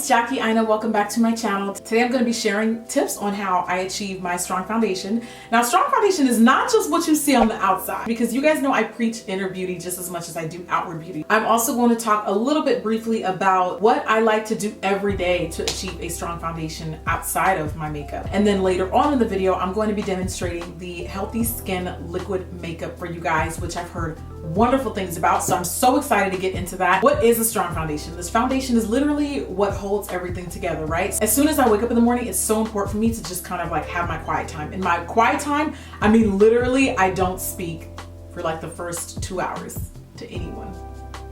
Jackie Aina, welcome back to my channel. Today I'm going to be sharing tips on how I achieve my strong foundation. Now, strong foundation is not just what you see on the outside, because you guys know I preach inner beauty just as much as I do outward beauty. I'm also going to talk a little bit briefly about what I like to do every day to achieve a strong foundation outside of my makeup. And then later on in the video, I'm going to be demonstrating the Healthy Skin Liquid Makeup for you guys, which I've heard wonderful things about. So I'm so excited to get into that. What is a strong foundation? This foundation is literally what holds everything together, right? As soon as I wake up in the morning, it's so important for me to just kind of like have my quiet time. In my quiet time, I mean, literally, I don't speak for like the first 2 hours to anyone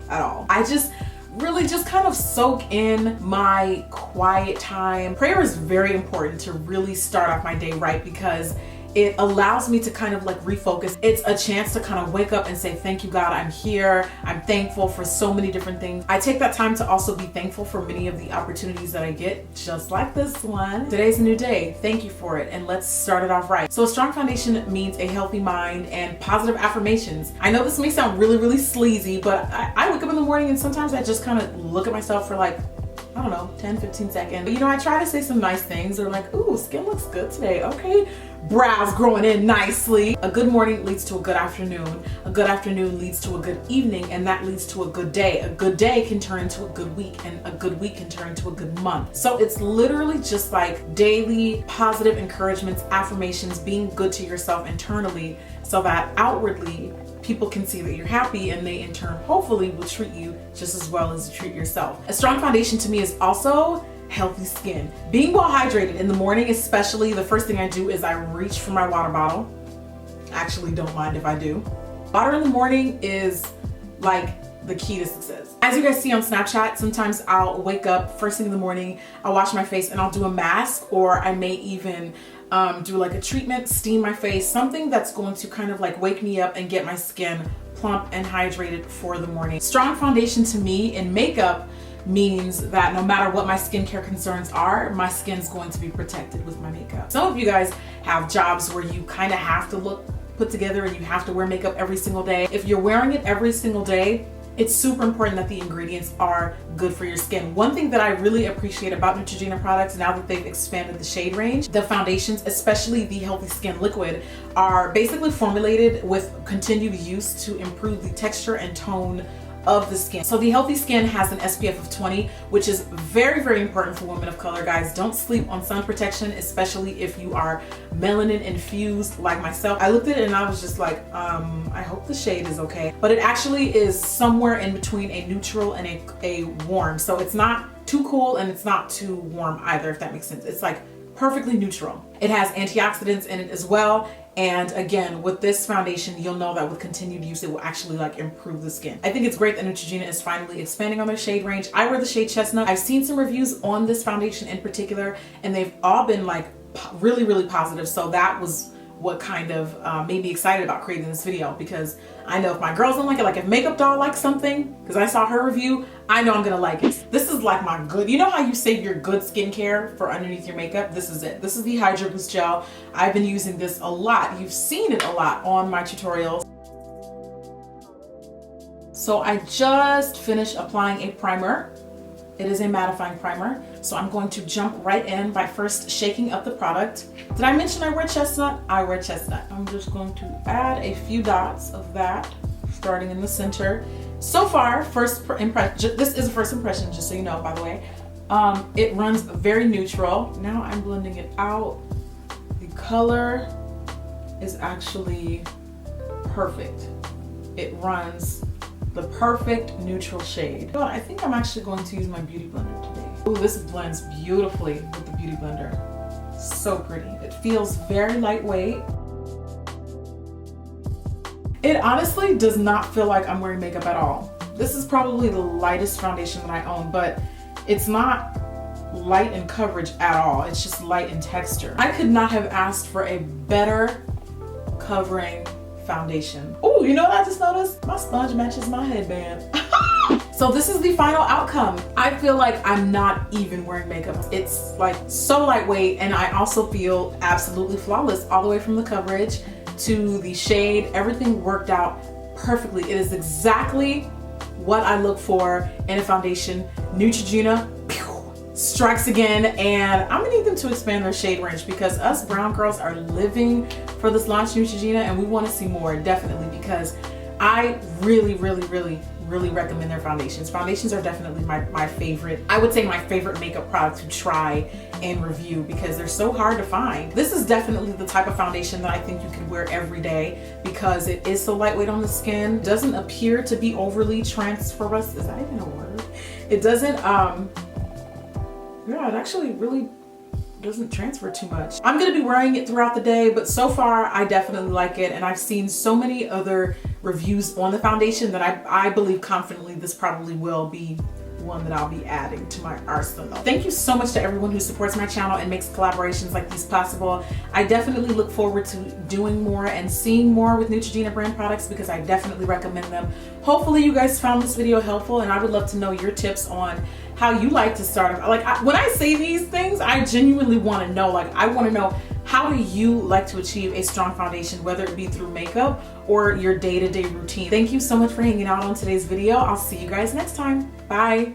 at all. I just really just kind of soak in my quiet time. Prayer is very important to really start off my day right, because it allows me to kind of like refocus. It's a chance to kind of wake up and say, thank you, God, I'm here. I'm thankful for so many different things. I take that time to also be thankful for many of the opportunities that I get, just like this one. Today's a new day. Thank you for it. And let's start it off right. So a strong foundation means a healthy mind and positive affirmations. I know this may sound really, really sleazy, but I wake up in the morning and sometimes I just kind of look at myself for like, I don't know, 10, 15 seconds. But, you know, I try to say some nice things. They're like, ooh, skin looks good today. Okay. Brows growing in nicely. A good morning leads to a good afternoon. A good afternoon leads to a good evening, and that leads to a good day. A good day can turn into a good week, and a good week can turn into a good month. So it's literally just like daily positive encouragements, affirmations, being good to yourself internally so that outwardly people can see that you're happy, and they in turn hopefully will treat you just as well as you treat yourself. A strong foundation to me is also healthy skin. Being well hydrated in the morning, especially, the first thing I do is I reach for my water bottle. Actually, don't mind if I do. Water in the morning is like the key to success. As you guys see on Snapchat, sometimes I'll wake up first thing in the morning, I'll wash my face and I'll do a mask, or I may even do like a treatment, steam my face, something that's going to kind of like wake me up and get my skin plump and hydrated for the morning. Strong foundation to me in makeup means that no matter what my skincare concerns are, my skin's going to be protected with my makeup. Some of you guys have jobs where you kind of have to look put together and you have to wear makeup every single day. If you're wearing it every single day, it's super important that the ingredients are good for your skin. One thing that I really appreciate about Neutrogena products, now that they've expanded the shade range, the foundations, especially the Healthy Skin Liquid, are basically formulated with continued use to improve the texture and tone of the skin. So the Healthy Skin has an SPF of 20, which is very, very important for women of color. Guys, don't sleep on sun protection, especially if you are melanin infused like myself. I looked at it and I was just like, I hope the shade is okay. But it actually is somewhere in between a neutral and a warm. So it's not too cool and it's not too warm either, if that makes sense. It's like perfectly neutral. It has antioxidants in it as well. And again, with this foundation, you'll know that with continued use, it will actually like improve the skin. I think it's great that Neutrogena is finally expanding on their shade range. I wear the shade Chestnut. I've seen some reviews on this foundation in particular, and they've all been like really, really positive. So that was what kind of made me excited about creating this video, because I know if my girls don't like it, like if Makeup Doll likes something, because I saw her review, I know I'm gonna like it. This is like my good, you know how you save your good skincare for underneath your makeup? This is it. This is the Hydra Boost Gel. I've been using this a lot. You've seen it a lot on my tutorials. So I just finished applying a primer. It is a mattifying primer. So I'm going to jump right in by first shaking up the product. Did I mention I wear Chestnut? I wear Chestnut. I'm just going to add a few dots of that, starting in the center. So far, first impression, this is a first impression, just so you know, by the way. It runs very neutral. Now I'm blending it out. The color is actually perfect. It runs the perfect neutral shade. But I think I'm actually going to use my beauty blender today. Oh, this blends beautifully with the beauty blender. So pretty. It feels very lightweight. It honestly does not feel like I'm wearing makeup at all. This is probably the lightest foundation that I own, but it's not light in coverage at all. It's just light in texture. I could not have asked for a better covering foundation. Oh, you know what I just noticed? My sponge matches my headband. So this is the final outcome. I feel like I'm not even wearing makeup. It's like so lightweight, and I also feel absolutely flawless all the way from the coverage to the shade. Everything worked out perfectly. It is exactly what I look for in a foundation. Neutrogena, strikes again, and I'm gonna need them to expand their shade range because us brown girls are living for this launch Neutrogena, and we want to see more, definitely, because I really recommend their foundations. Foundations are definitely my favorite. I would say my favorite makeup product to try and review because they're so hard to find. This is definitely the type of foundation that I think you can wear every day because it is so lightweight on the skin. Doesn't appear to be overly transferous. Is that even a word? It doesn't, yeah, it actually really doesn't transfer too much. I'm gonna be wearing it throughout the day, but so far I definitely like it, and I've seen so many other reviews on the foundation that I believe confidently this probably will be one that I'll be adding to my arsenal. Thank you so much to everyone who supports my channel and makes collaborations like these possible. I definitely look forward to doing more and seeing more with Neutrogena brand products because I definitely recommend them. Hopefully you guys found this video helpful, and I would love to know your tips on how you like to start. When I say these things, I genuinely want to know. Like, I want to know, how do you like to achieve a strong foundation, whether it be through makeup or your day-to-day routine? Thank you so much for hanging out on today's video. I'll see you guys next time. Bye.